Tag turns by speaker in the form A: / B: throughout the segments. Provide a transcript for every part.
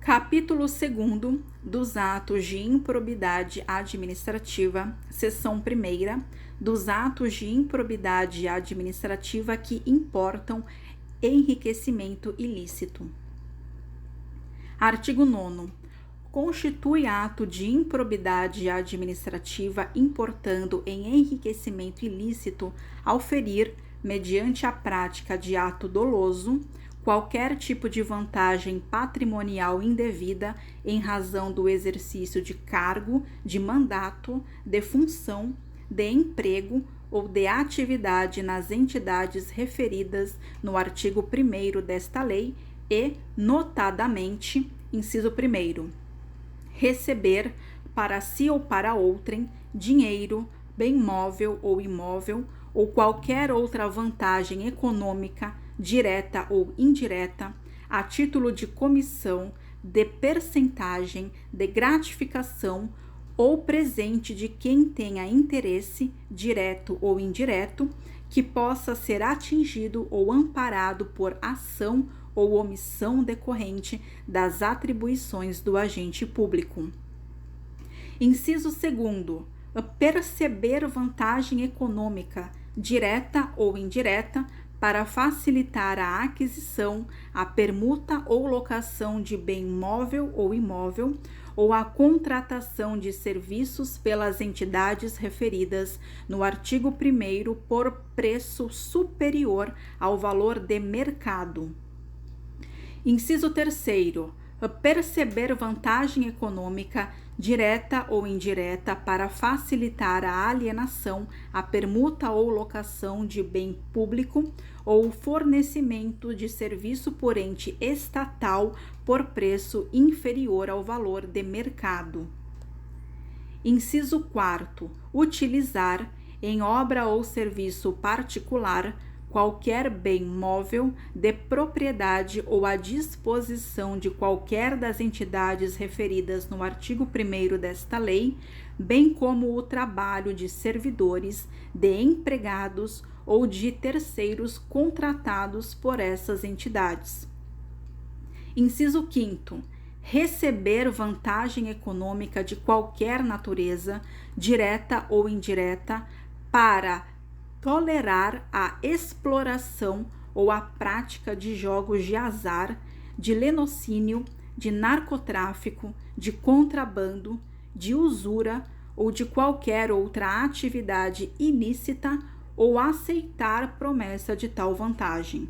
A: Capítulo 2º dos atos de improbidade administrativa, seção 1ª, dos atos de improbidade administrativa que importam enriquecimento ilícito. Artigo 9º. Constitui ato de improbidade administrativa importando em enriquecimento ilícito ao ferir, mediante a prática de ato doloso, qualquer tipo de vantagem patrimonial indevida em razão do exercício de cargo, de mandato, de função, de emprego ou de atividade nas entidades referidas no artigo 1º desta lei e, notadamente, inciso 1º, receber para si ou para outrem dinheiro, bem móvel ou imóvel ou qualquer outra vantagem econômica, direta ou indireta, a título de comissão, de percentagem, de gratificação ou presente de quem tenha interesse, direto ou indireto, que possa ser atingido ou amparado por ação ou omissão decorrente das atribuições do agente público. Inciso 2º. Perceber vantagem econômica, direta ou indireta, para facilitar a aquisição, a permuta ou locação de bem móvel ou imóvel, ou a contratação de serviços pelas entidades referidas no artigo 1º por preço superior ao valor de mercado. Inciso 3º. Perceber vantagem econômica, direta ou indireta, para facilitar a alienação, a permuta ou locação de bem público ou o fornecimento de serviço por ente estatal por preço inferior ao valor de mercado. Inciso 4º. Utilizar, em obra ou serviço particular, qualquer bem móvel de propriedade ou à disposição de qualquer das entidades referidas no artigo 1º desta lei, bem como o trabalho de servidores, de empregados ou de terceiros contratados por essas entidades. Inciso 5º. Receber vantagem econômica de qualquer natureza, direta ou indireta, para tolerar a exploração ou a prática de jogos de azar, de lenocínio, de narcotráfico, de contrabando, de usura ou de qualquer outra atividade ilícita ou aceitar promessa de tal vantagem.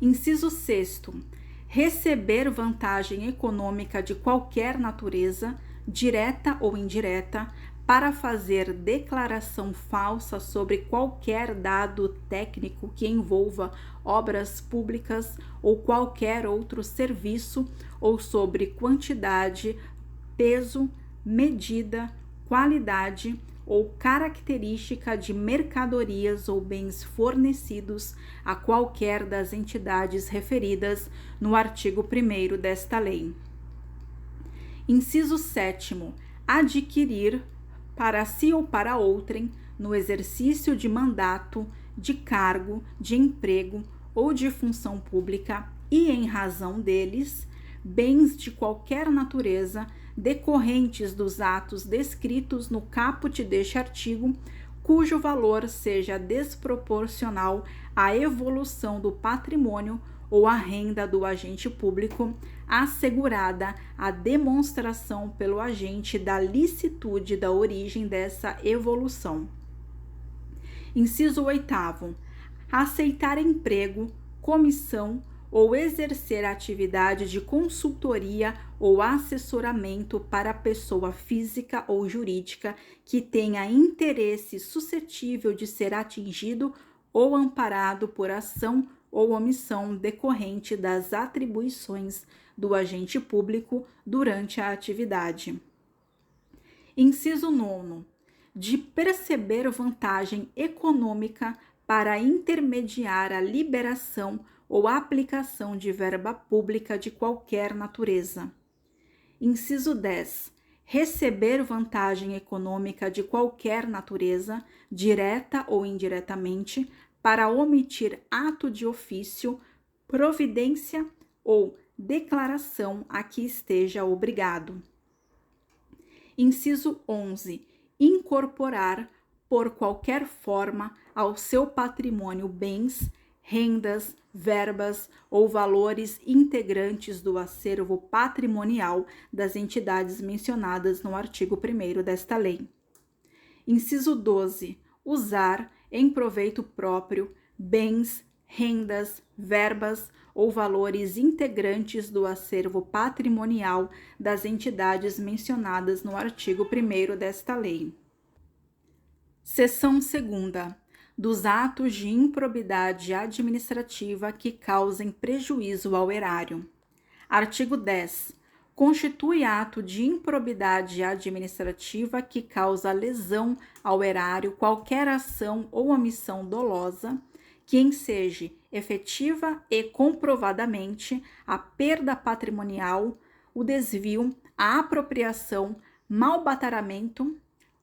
A: Inciso 6º. Receber vantagem econômica de qualquer natureza, direta ou indireta, para fazer declaração falsa sobre qualquer dado técnico que envolva obras públicas ou qualquer outro serviço, ou sobre quantidade, peso, medida, qualidade ou característica de mercadorias ou bens fornecidos a qualquer das entidades referidas no artigo 1º desta lei. Inciso 7º. Adquirir, para si ou para outrem, no exercício de mandato, de cargo, de emprego ou de função pública e em razão deles, bens de qualquer natureza decorrentes dos atos descritos no caput deste artigo, cujo valor seja desproporcional à evolução do patrimônio ou à renda do agente público, assegurada a demonstração pelo agente da licitude da origem dessa evolução. Inciso 8º. Aceitar emprego, comissão ou exercer atividade de consultoria ou assessoramento para pessoa física ou jurídica que tenha interesse suscetível de ser atingido ou amparado por ação ou omissão decorrente das atribuições do agente público durante a atividade. Inciso 9º. De perceber vantagem econômica para intermediar a liberação ou aplicação de verba pública de qualquer natureza. Inciso 10. Receber vantagem econômica de qualquer natureza, direta ou indiretamente, para omitir ato de ofício, providência ou declaração a que esteja obrigado. Inciso 11. Incorporar, por qualquer forma, ao seu patrimônio bens, rendas, verbas ou valores integrantes do acervo patrimonial das entidades mencionadas no artigo 1º desta lei. Inciso 12. Usar, em proveito próprio, bens, rendas, verbas ou valores integrantes do acervo patrimonial das entidades mencionadas no artigo 1º desta lei. Seção 2ª. Dos atos de improbidade administrativa que causem prejuízo ao erário. Artigo 10. Constitui ato de improbidade administrativa que causa lesão ao erário qualquer ação ou omissão dolosa que enseje efetiva e comprovadamente a perda patrimonial, o desvio, a apropriação, malbaratamento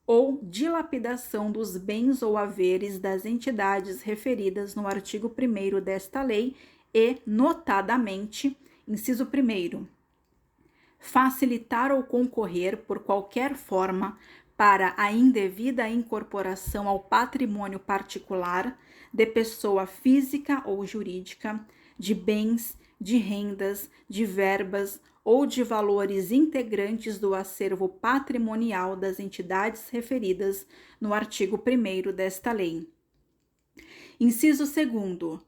A: ou dilapidação dos bens ou haveres das entidades referidas no artigo 1º desta lei e, notadamente, inciso 1º, facilitar ou concorrer por qualquer forma para a indevida incorporação ao patrimônio particular de pessoa física ou jurídica, de bens, de rendas, de verbas ou de valores integrantes do acervo patrimonial das entidades referidas no artigo 1º desta lei. Inciso 2º.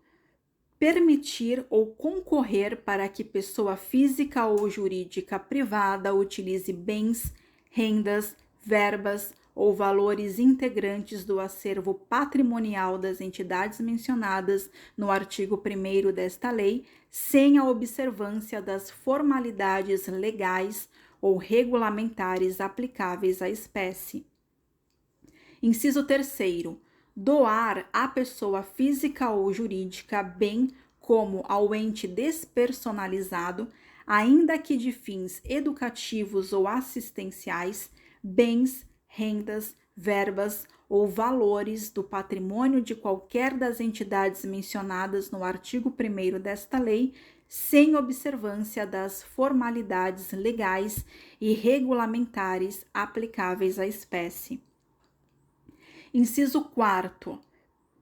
A: Permitir ou concorrer para que pessoa física ou jurídica privada utilize bens, rendas, verbas ou valores integrantes do acervo patrimonial das entidades mencionadas no artigo 1º desta lei, sem a observância das formalidades legais ou regulamentares aplicáveis à espécie. Inciso 3º. Doar à pessoa física ou jurídica, bem como ao ente despersonalizado, ainda que de fins educativos ou assistenciais, bens, rendas, verbas ou valores do patrimônio de qualquer das entidades mencionadas no artigo 1º desta lei, sem observância das formalidades legais e regulamentares aplicáveis à espécie. Inciso 4º.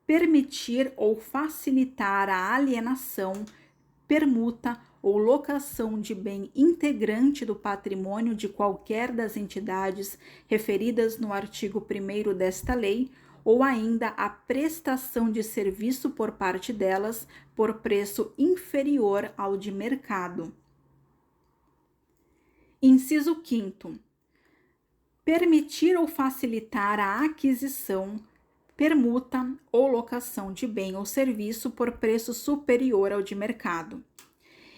A: Permitir ou facilitar a alienação, permuta ou locação de bem integrante do patrimônio de qualquer das entidades referidas no artigo 1º desta lei, ou ainda a prestação de serviço por parte delas por preço inferior ao de mercado. Inciso 5º. Permitir ou facilitar a aquisição, permuta ou locação de bem ou serviço por preço superior ao de mercado.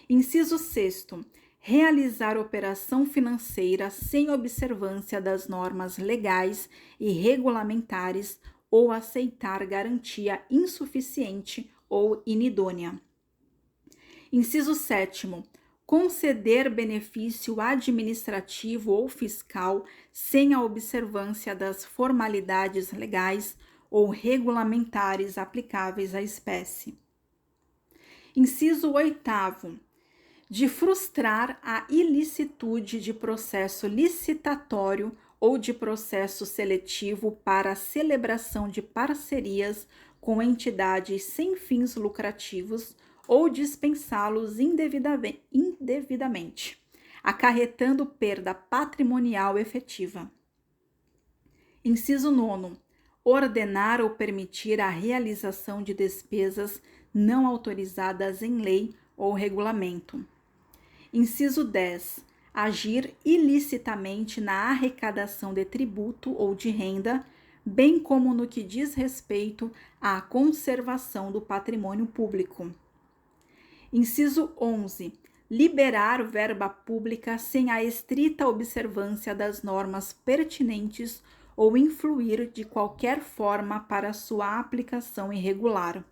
A: Inciso 6º. Realizar operação financeira sem observância das normas legais e regulamentares ou aceitar garantia insuficiente ou inidônea. Inciso 7º. Conceder benefício administrativo ou fiscal sem a observância das formalidades legais ou regulamentares aplicáveis à espécie. Inciso 8º. De frustrar a ilicitude de processo licitatório ou de processo seletivo para a celebração de parcerias com entidades sem fins lucrativos ou dispensá-los indevidamente, acarretando perda patrimonial efetiva. Inciso 9º. Ordenar ou permitir a realização de despesas não autorizadas em lei ou regulamento. Inciso 10. Agir ilicitamente na arrecadação de tributo ou de renda, bem como no que diz respeito à conservação do patrimônio público. Inciso 11. Liberar verba pública sem a estrita observância das normas pertinentes ou influir de qualquer forma para sua aplicação irregular.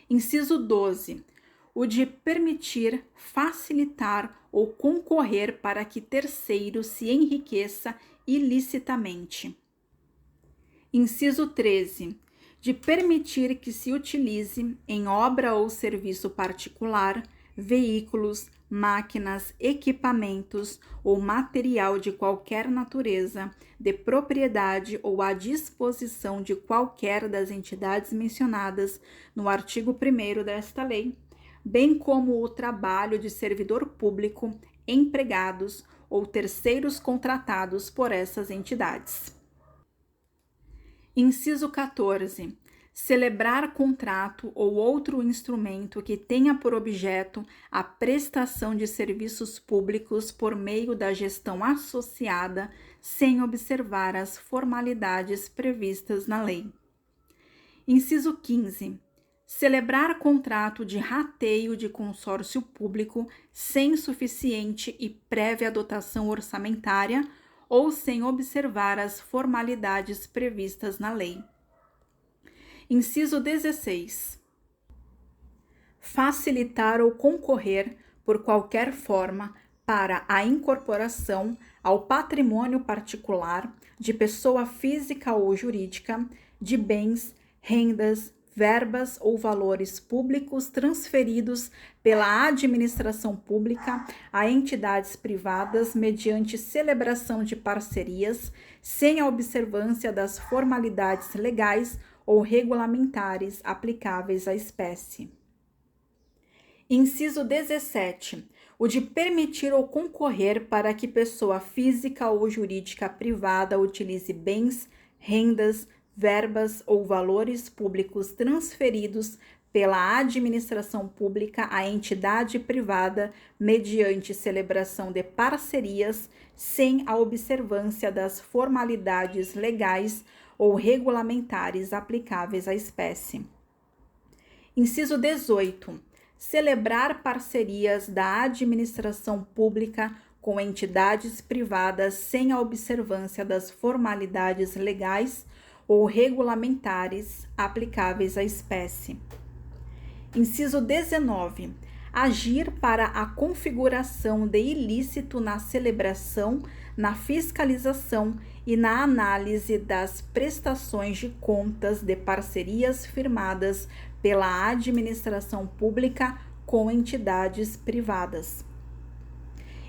A: Inciso 12. O de permitir, facilitar ou concorrer para que terceiro se enriqueça ilicitamente. Inciso 13. De permitir que se utilize, em obra ou serviço particular, veículos, máquinas, equipamentos ou material de qualquer natureza, de propriedade ou à disposição de qualquer das entidades mencionadas no artigo 1º desta lei, bem como o trabalho de servidor público, empregados ou terceiros contratados por essas entidades. Inciso 14. Celebrar contrato ou outro instrumento que tenha por objeto a prestação de serviços públicos por meio da gestão associada, sem observar as formalidades previstas na lei. Inciso 15. Celebrar contrato de rateio de consórcio público sem suficiente e prévia dotação orçamentária ou sem observar as formalidades previstas na lei. Inciso 16. Facilitar ou concorrer, por qualquer forma, para a incorporação ao patrimônio particular de pessoa física ou jurídica de bens, rendas, verbas ou valores públicos transferidos pela administração pública a entidades privadas mediante celebração de parcerias, sem a observância das formalidades legais ou regulamentares aplicáveis à espécie. Inciso 17. O de permitir ou concorrer para que pessoa física ou jurídica privada utilize bens, rendas, verbas ou valores públicos transferidos pela administração pública à entidade privada mediante celebração de parcerias, sem a observância das formalidades legais ou regulamentares aplicáveis à espécie. Inciso 18. Celebrar parcerias da administração pública com entidades privadas sem a observância das formalidades legais ou regulamentares aplicáveis à espécie. Inciso 19. Agir para a configuração de ilícito na celebração, na fiscalização e na análise das prestações de contas de parcerias firmadas pela administração pública com entidades privadas.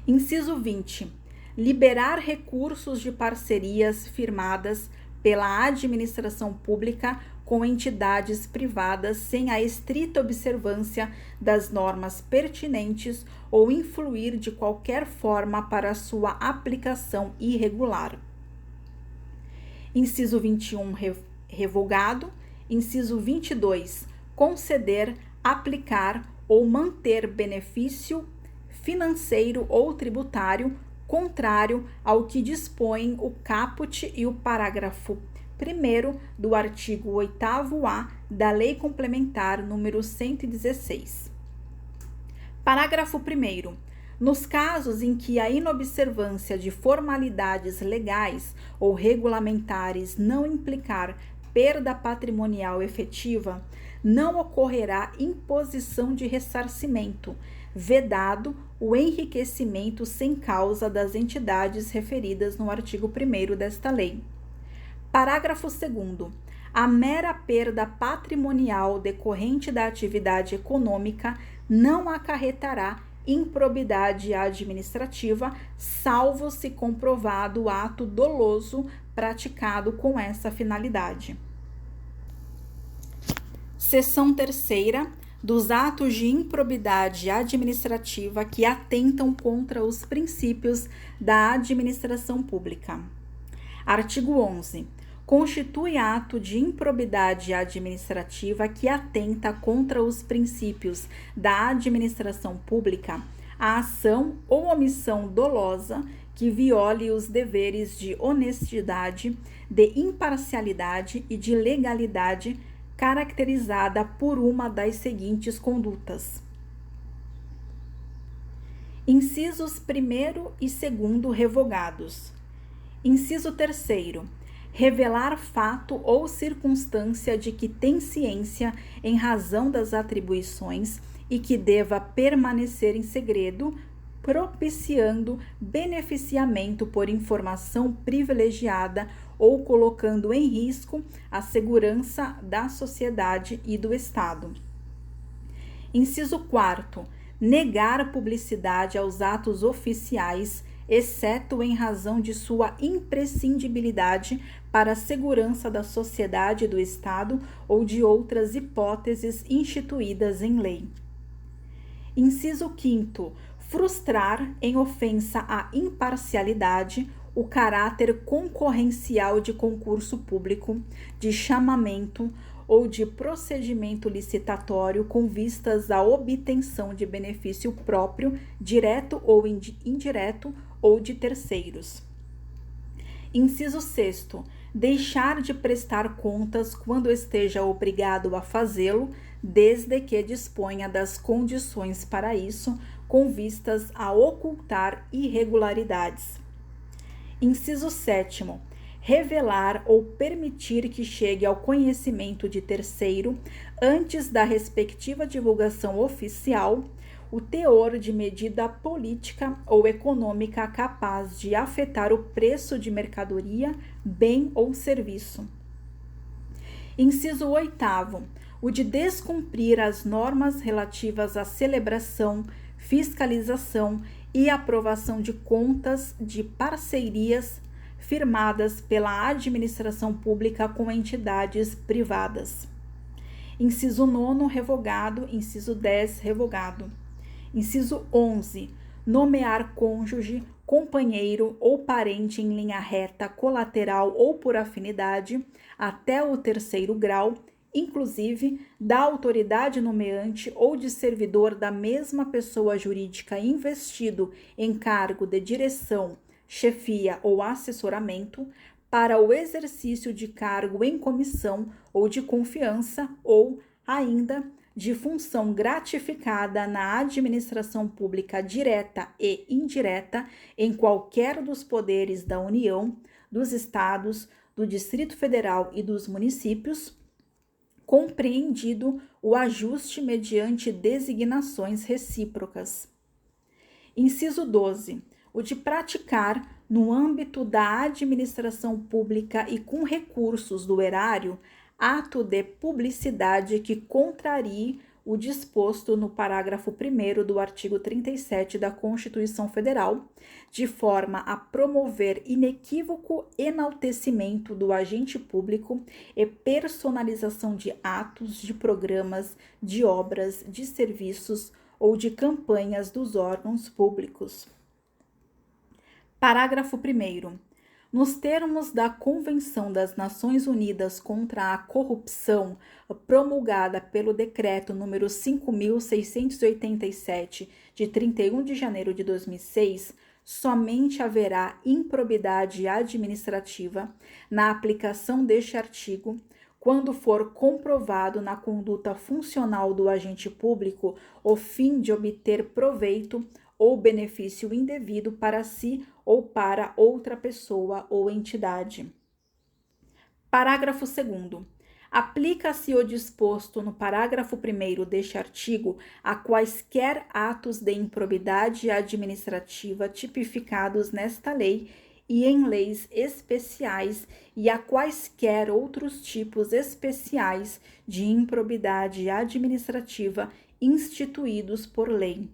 A: Inciso 20. Liberar recursos de parcerias firmadas pela administração pública com entidades privadas sem a estrita observância das normas pertinentes ou influir de qualquer forma para sua aplicação irregular. Inciso 21, revogado. Inciso 22, conceder, aplicar ou manter benefício financeiro ou tributário contrário ao que dispõem o caput e o parágrafo 1º do artigo 8º-A da Lei Complementar número 116. Parágrafo 1º. Nos casos em que a inobservância de formalidades legais ou regulamentares não implicar perda patrimonial efetiva, não ocorrerá imposição de ressarcimento, vedado o enriquecimento sem causa das entidades referidas no artigo 1º desta lei. Parágrafo 2º. A mera perda patrimonial decorrente da atividade econômica não acarretará improbidade administrativa, salvo se comprovado o ato doloso praticado com essa finalidade. Seção 3ª. Dos atos de improbidade administrativa que atentam contra os princípios da administração pública. Artigo 11. Constitui ato de improbidade administrativa que atenta contra os princípios da administração pública a ação ou omissão dolosa que viole os deveres de honestidade, de imparcialidade e de legalidade caracterizada por uma das seguintes condutas. Incisos 1º e 2º revogados. Inciso 3º. Revelar fato ou circunstância de que tem ciência em razão das atribuições e que deva permanecer em segredo, propiciando beneficiamento por informação privilegiada ou colocando em risco a segurança da sociedade e do Estado. Inciso 4º. negar publicidade aos atos oficiais, exceto em razão de sua imprescindibilidade para a segurança da sociedade e do Estado ou de outras hipóteses instituídas em lei. Inciso 5º. Frustrar, em ofensa à imparcialidade, o caráter concorrencial de concurso público, de chamamento ou de procedimento licitatório com vistas à obtenção de benefício próprio, direto ou indireto, ou de terceiros. Inciso 6º. Deixar de prestar contas quando esteja obrigado a fazê-lo, desde que disponha das condições para isso, com vistas a ocultar irregularidades. Inciso 7º. Revelar ou permitir que chegue ao conhecimento de terceiro, antes da respectiva divulgação oficial, o teor de medida política ou econômica capaz de afetar o preço de mercadoria, bem ou serviço. Inciso 8º. O de descumprir as normas relativas à celebração, fiscalização e aprovação de contas de parcerias firmadas pela administração pública com entidades privadas. Inciso 9º, revogado. Inciso 10, revogado. Inciso 11. Nomear cônjuge, companheiro ou parente em linha reta, colateral ou por afinidade, até o 3º grau, inclusive da autoridade nomeante ou de servidor da mesma pessoa jurídica investido em cargo de direção, chefia ou assessoramento, para o exercício de cargo em comissão ou de confiança ou, ainda, de função gratificada na administração pública direta e indireta em qualquer dos poderes da União, dos Estados, do Distrito Federal e dos municípios, compreendido o ajuste mediante designações recíprocas. Inciso 12. O de praticar, no âmbito da administração pública e com recursos do erário, ato de publicidade que contrarie o disposto no parágrafo 1º do artigo 37 da Constituição Federal, de forma a promover inequívoco enaltecimento do agente público e personalização de atos, de programas, de obras, de serviços ou de campanhas dos órgãos públicos. Parágrafo 1º. Nos termos da Convenção das Nações Unidas contra a Corrupção, promulgada pelo Decreto número 5.687, de 31 de janeiro de 2006, somente haverá improbidade administrativa na aplicação deste artigo quando for comprovado na conduta funcional do agente público o fim de obter proveito ou benefício indevido para si ou para outra pessoa ou entidade. Parágrafo 2º. Aplica-se o disposto no parágrafo 1º deste artigo a quaisquer atos de improbidade administrativa tipificados nesta lei e em leis especiais e a quaisquer outros tipos especiais de improbidade administrativa instituídos por lei.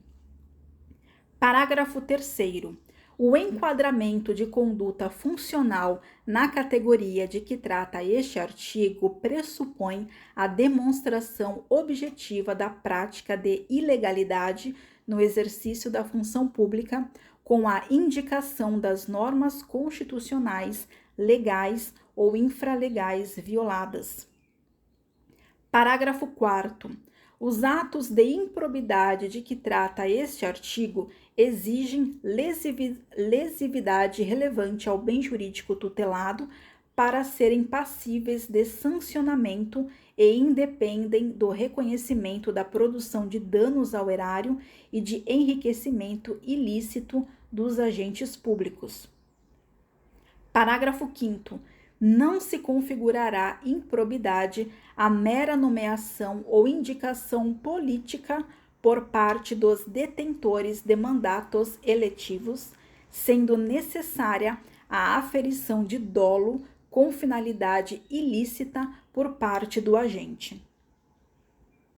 A: Parágrafo 3º. O enquadramento de conduta funcional na categoria de que trata este artigo pressupõe a demonstração objetiva da prática de ilegalidade no exercício da função pública, com a indicação das normas constitucionais, legais ou infralegais violadas. Parágrafo 4º. Os atos de improbidade de que trata este artigo exigem lesividade relevante ao bem jurídico tutelado para serem passíveis de sancionamento e independem do reconhecimento da produção de danos ao erário e de enriquecimento ilícito dos agentes públicos. Parágrafo 5º. Não se configurará improbidade a mera nomeação ou indicação política por parte dos detentores de mandatos eletivos, sendo necessária a aferição de dolo com finalidade ilícita por parte do agente.